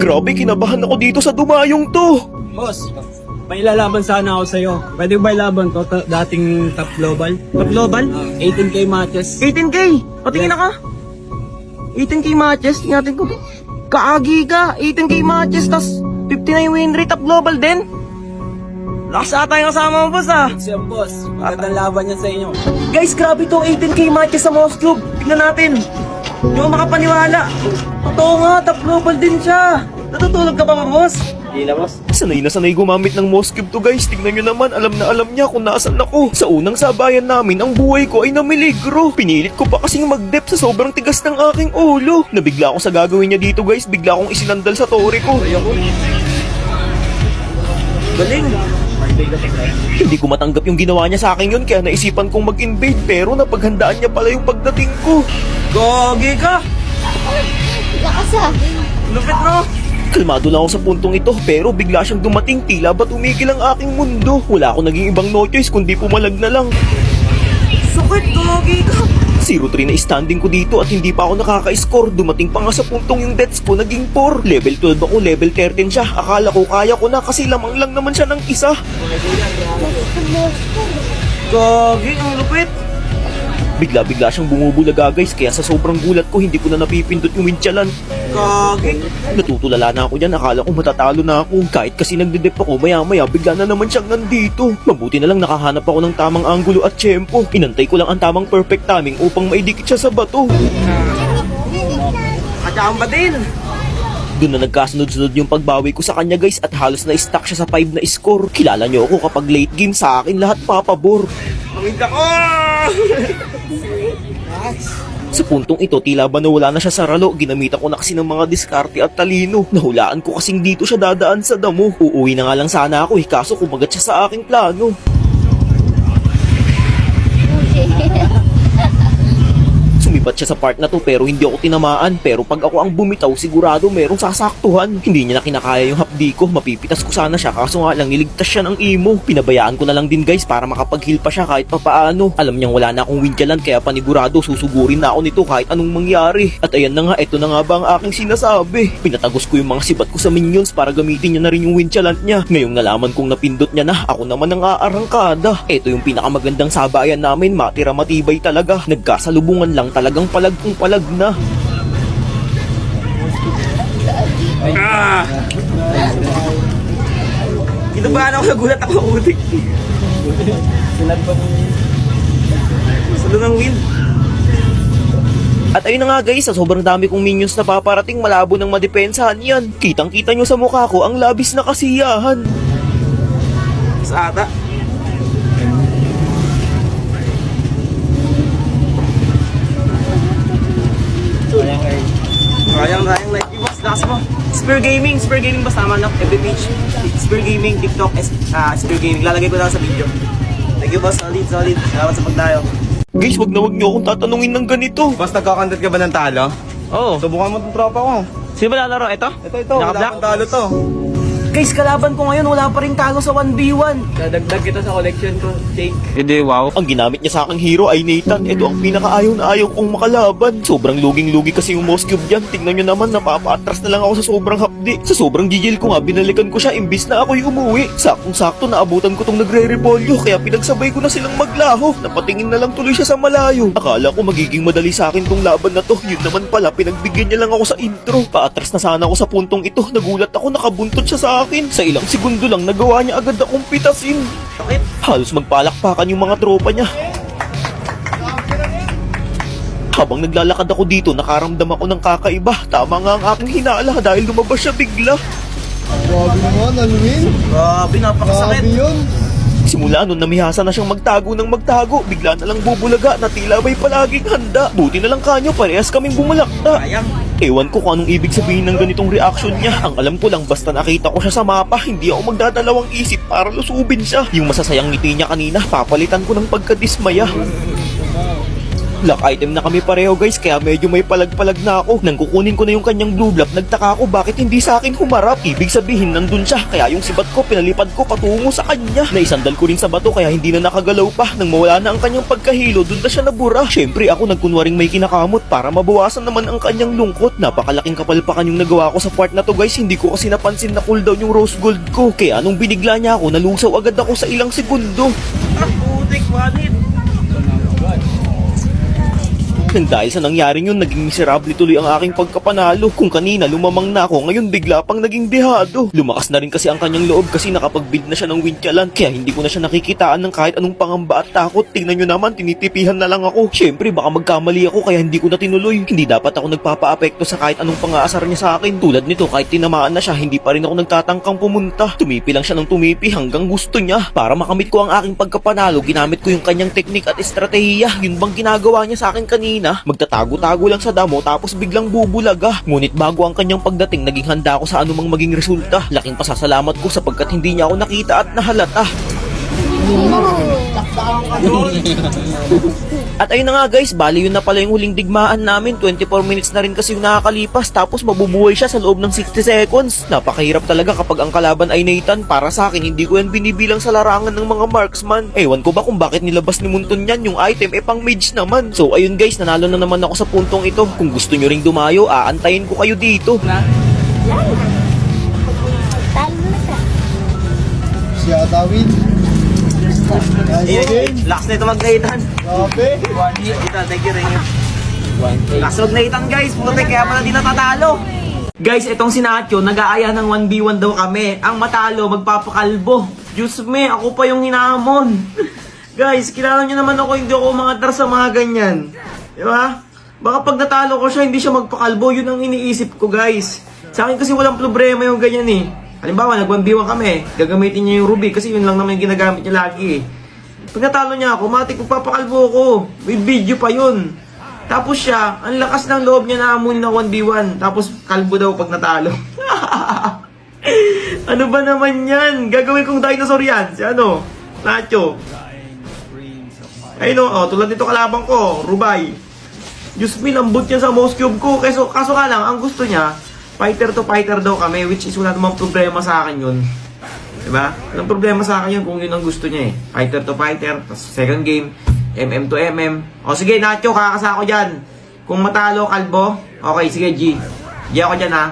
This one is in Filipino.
Grabe, kinabahan ako dito sa dumayong to. Boss, may lalaban sana ako sa'yo. Pwede ba ilaban to? Dating top global? Top global? 18K matches. 18K! Patingin na ka! 18K matches, tingnan ko. Kaagi ka! 18K matches, tas 59 win rate, top global din! Lakas ata yung kasama mo, boss ah! Siya, boss. Magandang laban yan sa inyo. Guys, grabe to 18K matches sa Moscow. Tignan natin. Hindi ako makapaniwala. Totoo nga, top global din siya. Natutulog ka pa ba, boss? Hindi na, boss. Sanay na sanay gumamit ng Moscube to guys. Tignan nyo naman, alam na alam niya kung nasaan ako. Sa unang sabayan namin, ang buhay ko ay namiligro. Pinilit ko pa kasing mag-dep sa sobrang tigas ng aking ulo. Nabigla ako sa gagawin niya dito guys. Bigla akong isinandal sa tore ko. Galing. Hindi ko matanggap yung ginawa niya sa akin yun, kaya naisipan kong mag-invade. Pero napaghandaan niya pala yung pagdating ko. Gagi ka! Lakas ah. Lupit no? Kalmado lang ako sa puntong ito, pero bigla siyang dumating. Tila ba tumigil ang aking mundo? Wala akong naging ibang no choice kundi pumalag na lang. Sakit, gagi ka! 0-3 na standing ko dito at hindi pa ako nakaka-score. Dumating pa nga sa puntong yung deaths ko naging 4. Level 12 ako, level 13 siya. Akala ko kaya ko na kasi lamang lang naman siya ng isa. Gagi, ang lupit! Bigla-bigla siyang bumubulaga guys, kaya sa sobrang gulat ko hindi ko na napipindot yung windchalan. Gagi! Natutulala na ako dyan, akala ko matatalo na ako. Kahit kasi nagdedep ako, maya-maya bigla na naman siyang nandito. Mabuti na lang nakahanap ako ng tamang anggulo at tiyempo. Inantay ko lang ang tamang perfect timing upang maidikit siya sa bato. Katsamba din! Doon na nagkasunod-sunod yung pagbawi ko sa kanya guys at halos na-stuck siya sa 5 na score. Kilala niyo ako kapag late game sa akin lahat papabor. Mangin ka ko! Sa puntong ito, tila ba nawala na siya sa ralo. Ginamitan ko na kasi ng mga diskarte at talino. Nahulaan ko kasing dito siya dadaan sa damo. Uuwi na nga lang sana ako kaso kumagat siya sa aking plano. Sumipat siya sa part na to pero hindi ako tinamaan. Pero pag ako ang bumitaw, sigurado merong sasaktuhan. Hindi niya na kinakaya yung hapdi ko. Mapipitas ko sana siya kaso nga lang niligtas siya ng imo. Pinabayaan ko na lang din guys para makapag-heal pa siya kahit papaano. Alam niyang wala na akong windjalan kaya panigurado susugurin na ako nito kahit anong mangyari. At ayan na nga, ito na nga ba ang aking sinasabi. Pinatagos ko yung mga sibat ko sa minions para gamitin niya na rin yung windjalan niya. Ngayong nalaman kong napindot niya na, ako naman ang aarangkada. Ito yung pinakamagandang sabayan namin, matira matibay talaga. Nagkasalubungan lang talagang palag kung palag na. Kinabahan ako, nagulat ako, utik. Salo ng win. At ayun na nga guys, sa sobrang dami kong minions na paparating, malabo ng madepensahan yan. Kitang kita nyo sa mukha ko ang labis na kasiyahan. Sa ata. Sayang like boss, lakas mo. Spear Gaming boss, tama na. FB page, Spear Gaming, TikTok, Spear Gaming. Lalagay ko lang sa video. Thank you boss, solid. Salamat sa pagdayo. Guys, wag nyo akong tatanungin ng ganito. Boss, nagkakandat ka ba ng talo? Oo. Subukan mo itong tropa ko. Sino ba lalaro? Ito? Ito, wala Naka-black? kang talo to. Guys, kalaban ko ngayon, wala pa rin talo sa 1v1. Dadagdag kita sa collection ko, Jake. Hindi, wow. Ang ginamit niya sa aking hero ay Nathan. Ito ang pinakaayaw na ayaw kong makalaban. Sobrang luging-lugi kasi yung Moscube dyan. Tingnan nyo naman, napapaatras na lang ako sa sobrang hapdi. Sa sobrang gigil ko nga, binalikan ko siya imbis na ako'y umuwi. Saktong-sakto naabutan ko tong nagre-repolyo, kaya pinagsabay ko na silang maglaho. Napatingin na lang tuloy siya sa malayo. Akala ko magiging madali sa akin tong laban na to. Yun naman pala, pinagbigyan niya lang ako sa intro. Paatras na sana ako sa puntong ito. Nagulat ako, nakabuntot siya sa akin. Sa ilang segundo lang, nagawa niya agad akong pitasin. Halos magpalakpakan yung mga tropa niya. Habang naglalakad ako dito, nakaramdam ako ng kakaiba. Tama nga ang aking hinala dahil lumabas siya bigla. Grabe naman, Alwin. Grabe, napakasakit. Grabe yun. Simula nun, namihasa na siyang magtago ng magtago. Bigla na lang bubulaga na tila may palaging handa. Buti na lang kanyo, parehas kaming bumalakta. Sayang. Ewan ko kung anong ibig sabihin ng ganitong reaction niya. Ang alam ko lang, basta nakita ko siya sa mapa, hindi ako magdadalawang isip para lusubin siya. Yung masasayang ngiti niya kanina, papalitan ko ng pagkadismaya. Black item na kami pareho guys, kaya medyo may palag-palag na ako. Nang kukunin ko na yung kanyang blue block, nagtaka ako bakit hindi sa akin humarap. Ibig sabihin nandun siya, kaya yung sibat ko pinalipad ko patungo sa kanya. Naisandal ko rin sa bato kaya hindi na nakagalaw pa. Nang mawala na ang kanyang pagkahilo, dun na siya nabura. Syempre ako nagkunwaring may kinakamot para mabawasan naman ang kanyang lungkot. Napakalaking kapalpakan yung nagawa ko sa part na to guys, hindi ko kasi napansin na cooldown yung rose gold ko. Kaya nung binigla niya ako, nalusaw agad ako sa ilang segundo. Putik, wanit. Nang dahil sa nangyaring yun, naging miserable tuloy ang aking pagkapanalo. Kung kanina lumamang na ako, ngayon bigla pang naging dehado. Lumakas na rin kasi ang kanyang loob kasi nakapag-build na siya ng windkalan. Kaya hindi ko na siya nakikitaan ng kahit anong pangamba at takot. Tingnan nyo naman, tinitipihan na lang ako. Syempre baka magkamali ako kaya hindi ko na tinuloy. Hindi dapat ako nagpapa-apekto sa kahit anong pang-aasar niya sa akin. Tulad nito, kahit tinamaan na siya, hindi pa rin ako nagtatangkang pumunta. Tumipi lang siya ng tumipi hanggang gusto niya. Para makamit ko ang aking pagkapanalo, ginamit ko yung kanyang teknik at estratehiya. Yun bang ginagawa niya sa akin kanina? Magtatago-tago lang sa damo tapos biglang bubulaga. Ngunit bago ang kanyang pagdating, naging handa ako sa anumang maging resulta. Laking pasasalamat ko sapagkat hindi niya ako nakita at nahalata. At ayun na nga guys, bali yun na pala yung huling digmaan namin. 24 minutes na rin kasi yung nakakalipas tapos mabubuhay siya sa loob ng 60 seconds. Napakahirap talaga kapag ang kalaban ay Nathan. Para sa akin, hindi ko yan binibilang sa larangan ng mga marksman. Ewan ko ba kung bakit nilabas ni Munton yan, yung item pang mage naman. So ayun guys, nanalo na naman ako sa puntong ito. Kung gusto nyo ring dumayo, aantayin ko kayo dito. Talo na siya. Siya David. Lakas na ito mag-Nathan. Grabe. Thank you, Lakas na mag-Nathan guys. Putik, kaya pala di natatalo. Guys, itong si Nacho, nag-aaya ng 1v1 daw kami. Ang matalo, magpapakalbo. Diyos me, ako pa yung hinamon. Guys, kilala nyo naman ako, hindi ako umangatar sa mga ganyan. Di ba? Baka pag natalo ko siya, hindi siya magpakalbo. Yun ang iniisip ko, guys. Sa akin kasi walang problema yung ganyan eh. Halimbawa, nag-1v1 kami, gagamitin niya yung ruby kasi yun lang naman yung ginagamit niya lagi eh. Pag natalo niya ako, matik magpapakalbo ko. With video pa yun. Tapos siya, ang lakas ng loob niya na amunin ng 1v1. Tapos kalbo daw pag natalo. Ano ba naman yan? Gagawin kong dinosaur yan. Si ano? Nacho. Ayun o, tulad nito kalaban ko, Rubay. Diyos me, lambot yan sa mouse cube ko. Kaso nga lang, ang gusto niya, fighter to fighter daw kami, which is wala namang problema sa akin yun. Diba? Walang problema sa akin yun kung yun ang gusto niya eh. Fighter to fighter, tapos second game, MM to MM. O sige, Nacho, kakasa ako dyan. Kung matalo, kalbo. Okay, sige, G. G ako dyan ha.